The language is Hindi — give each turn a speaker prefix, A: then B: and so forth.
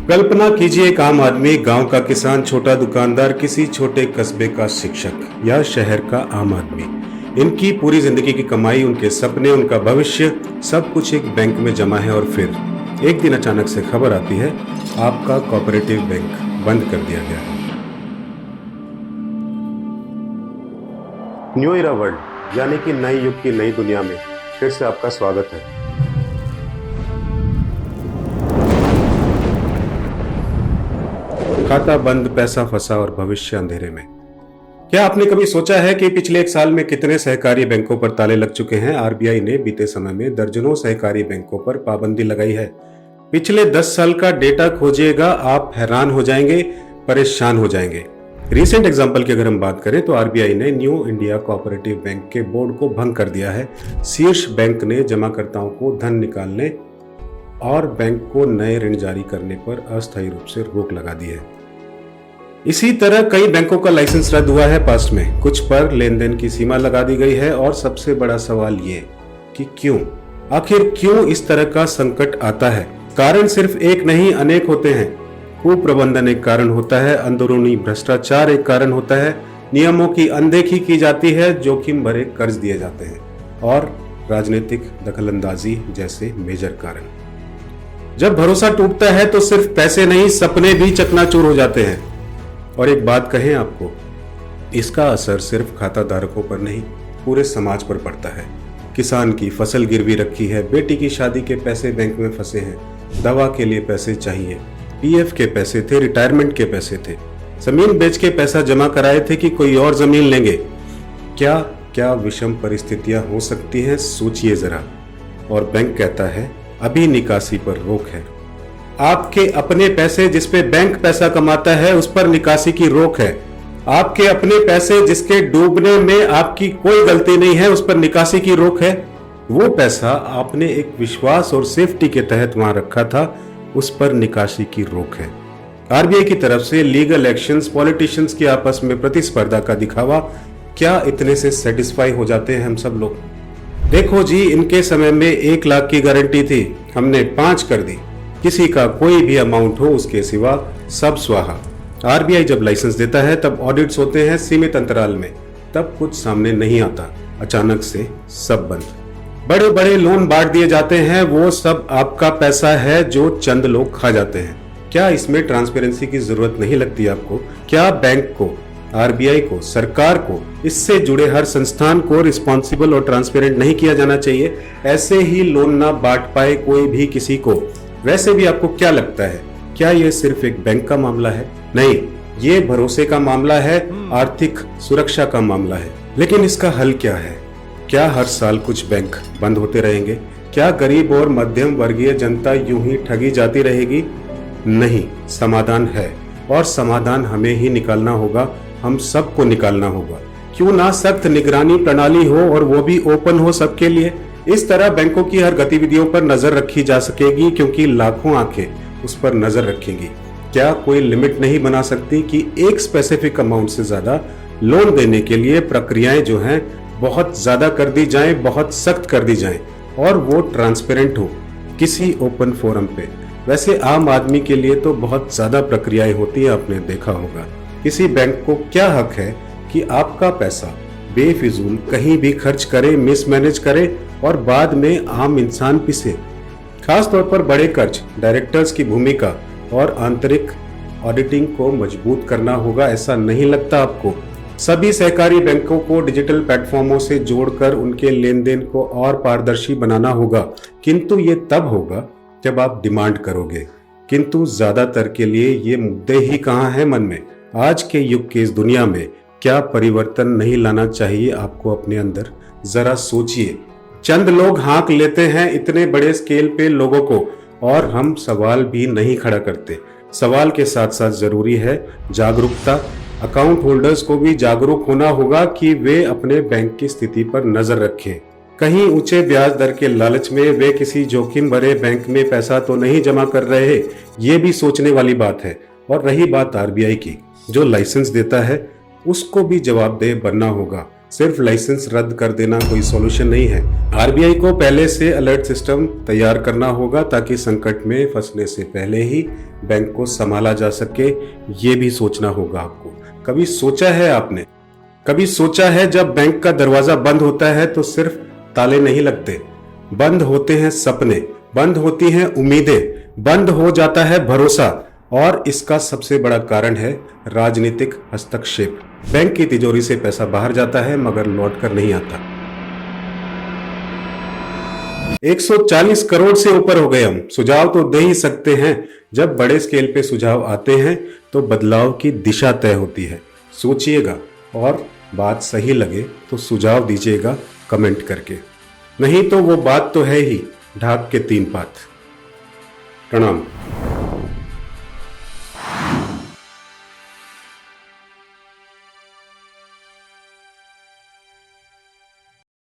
A: कल्पना कीजिए, एक आम आदमी, गांव का किसान, छोटा दुकानदार, किसी छोटे कस्बे का शिक्षक या शहर का आम आदमी। इनकी पूरी जिंदगी की कमाई, उनके सपने, उनका भविष्य, सब कुछ एक बैंक में जमा है। और फिर एक दिन अचानक से खबर आती है, आपका कोऑपरेटिव बैंक बंद कर दिया गया है। न्यू इरा वर्ल्ड यानी कि नए युग की नई दुनिया में फिर से आपका स्वागत है। खाता बंद, पैसा फंसा और भविष्य अंधेरे में। क्या आपने कभी सोचा है कि पिछले एक साल में कितने सहकारी बैंकों पर ताले लग चुके हैं? आरबीआई ने बीते समय में दर्जनों सहकारी बैंकों पर पाबंदी लगाई है। पिछले 10 साल का डेटा खोजिएगा, आप हैरान हो जाएंगे, परेशान हो जाएंगे। रीसेंट एग्जाम्पल की अगर हम बात करें तो आरबीआई ने न्यू इंडिया कोऑपरेटिव बैंक के बोर्ड को भंग कर दिया है। शीर्ष बैंक ने जमाकर्ताओं को धन निकालने और बैंक को नए ऋण जारी करने पर अस्थायी रूप से रोक लगा दी है। इसी तरह कई बैंकों का लाइसेंस रद्द हुआ है पास्ट में, कुछ पर लेन देन की सीमा लगा दी गई है। और सबसे बड़ा सवाल ये कि क्यों, आखिर क्यों इस तरह का संकट आता है? कारण सिर्फ एक नहीं, अनेक होते हैं। कुप्रबंधन एक कारण होता है, अंदरूनी भ्रष्टाचार एक कारण होता है, नियमों की अनदेखी की जाती है, जोखिम भरे कर्ज दिए जाते हैं और राजनीतिक दखलंदाजी जैसे मेजर कारण। जब भरोसा टूटता है तो सिर्फ पैसे नहीं, सपने भी चकनाचूर हो जाते हैं। और एक बात कहें आपको, इसका असर सिर्फ खाता धारकों पर नहीं, पूरे समाज पर पड़ता है। किसान की फसल गिरवी रखी है, बेटी की शादी के पैसे बैंक में फंसे हैं, दवा के लिए पैसे चाहिए, पीएफ के पैसे थे, रिटायरमेंट के पैसे थे, जमीन बेच के पैसा जमा कराए थे कि कोई और जमीन लेंगे। क्या क्या विषम परिस्थितियां हो सकती हैं, सोचिए जरा। और बैंक कहता है अभी निकासी पर रोक है। आपके अपने पैसे जिस पे बैंक पैसा कमाता है, उस पर निकासी की रोक है। आपके अपने पैसे जिसके डूबने में आपकी कोई गलती नहीं है, उस पर निकासी की रोक है। वो पैसा आपने एक विश्वास और सेफ्टी के तहत वहां रखा था, उस पर निकासी की रोक है। आरबीआई की तरफ से लीगल एक्शंस, पॉलिटिशियंस की आपस में प्रतिस्पर्धा का दिखावा, क्या इतने से सेटिस्फाई हो जाते हैं हम सब लोग? देखो जी, इनके समय में 1 लाख की गारंटी थी, हमने 5 कर दी। किसी का कोई भी अमाउंट हो, उसके सिवा सब स्वाहा। आरबीआई जब लाइसेंस देता है तब ऑडिट्स होते हैं सीमित अंतराल में, तब कुछ सामने नहीं आता, अचानक से सब बंद। बड़े बड़े लोन बांट दिए जाते हैं, वो सब आपका पैसा है जो चंद लोग खा जाते हैं। क्या इसमें ट्रांसपेरेंसी की जरूरत नहीं लगती आपको? क्या बैंक को, आरबीआई को, सरकार को, इससे जुड़े हर संस्थान को रिस्पॉन्सिबल और ट्रांसपेरेंट नहीं किया जाना चाहिए? ऐसे ही लोन ना बांट पाए कोई भी किसी को। वैसे भी आपको क्या लगता है, क्या यह सिर्फ एक बैंक का मामला है? नहीं, ये भरोसे का मामला है, आर्थिक सुरक्षा का मामला है। लेकिन इसका हल क्या है? क्या हर साल कुछ बैंक बंद होते रहेंगे? क्या गरीब और मध्यम वर्गीय जनता यूं ही ठगी जाती रहेगी? नहीं, समाधान है, और समाधान हमें ही निकालना होगा, हम सबको निकालना होगा। क्यों ना सख्त निगरानी प्रणाली हो, और वो भी ओपन हो सबके लिए। इस तरह बैंकों की हर गतिविधियों पर नजर रखी जा सकेगी, क्योंकि लाखों आंखें उस पर नजर रखेंगी। क्या कोई लिमिट नहीं बना सकती कि एक स्पेसिफिक अमाउंट से ज्यादा लोन देने के लिए प्रक्रियाएं जो हैं बहुत ज्यादा कर दी जाएं, बहुत सख्त कर दी जाएं, और वो ट्रांसपेरेंट हो किसी ओपन फोरम पे? वैसे आम आदमी के लिए तो बहुत ज्यादा प्रक्रियाएं होती है, आपने देखा होगा। किसी बैंक को क्या हक है कि आपका पैसा बेफिजूल कहीं भी खर्च करे, मिसमैनेज करे और बाद में आम इंसान पिसे? खास तौर पर बड़े कर्ज, डायरेक्टर्स की भूमिका और आंतरिक ऑडिटिंग को मजबूत करना होगा, ऐसा नहीं लगता आपको? सभी सहकारी बैंकों को डिजिटल प्लेटफॉर्मों से जोड़कर उनके लेन देन को और पारदर्शी बनाना होगा, किंतु ये तब होगा जब आप डिमांड करोगे। किंतु ज्यादातर के लिए ये मुद्दे ही कहाँ हैं मन में? आज के युग की इस दुनिया में क्या परिवर्तन नहीं लाना चाहिए आपको अपने अंदर? जरा सोचिए। चंद लोग हाँक लेते हैं इतने बड़े स्केल पे लोगों को, और हम सवाल भी नहीं खड़ा करते। सवाल के साथ साथ जरूरी है जागरूकता। अकाउंट होल्डर्स को भी जागरूक होना होगा कि वे अपने बैंक की स्थिति पर नजर रखें। कहीं ऊंचे ब्याज दर के लालच में वे किसी जोखिम भरे बैंक में पैसा तो नहीं जमा कर रहे, ये भी सोचने वाली बात है। और रही बात आरबीआई की, जो लाइसेंस देता है उसको भी जवाबदेह बनना होगा। सिर्फ लाइसेंस रद्द कर देना कोई सॉल्यूशन नहीं है। आरबीआई को पहले से अलर्ट सिस्टम तैयार करना होगा ताकि संकट में फंसने से पहले ही बैंक को संभाला जा सके। ये भी सोचना होगा आपको। कभी सोचा है आपने, कभी सोचा है जब बैंक का दरवाजा बंद होता है तो सिर्फ ताले नहीं लगते, बंद होते हैं सपने, बंद होती हैं उम्मीदें, बंद हो जाता है भरोसा। और इसका सबसे बड़ा कारण है राजनीतिक हस्तक्षेप। बैंक की तिजोरी से पैसा बाहर जाता है मगर लौट कर नहीं आता। 140 करोड़ से ऊपर हो गए हम। सुझाव तो दे ही सकते हैं। जब बड़े स्केल पे सुझाव आते हैं तो बदलाव की दिशा तय होती है। सोचिएगा और बात सही लगे तो सुझाव दीजिएगा कमेंट करके, नहीं तो वो बात तो है ही ढाक के 3 पात। प्रणाम।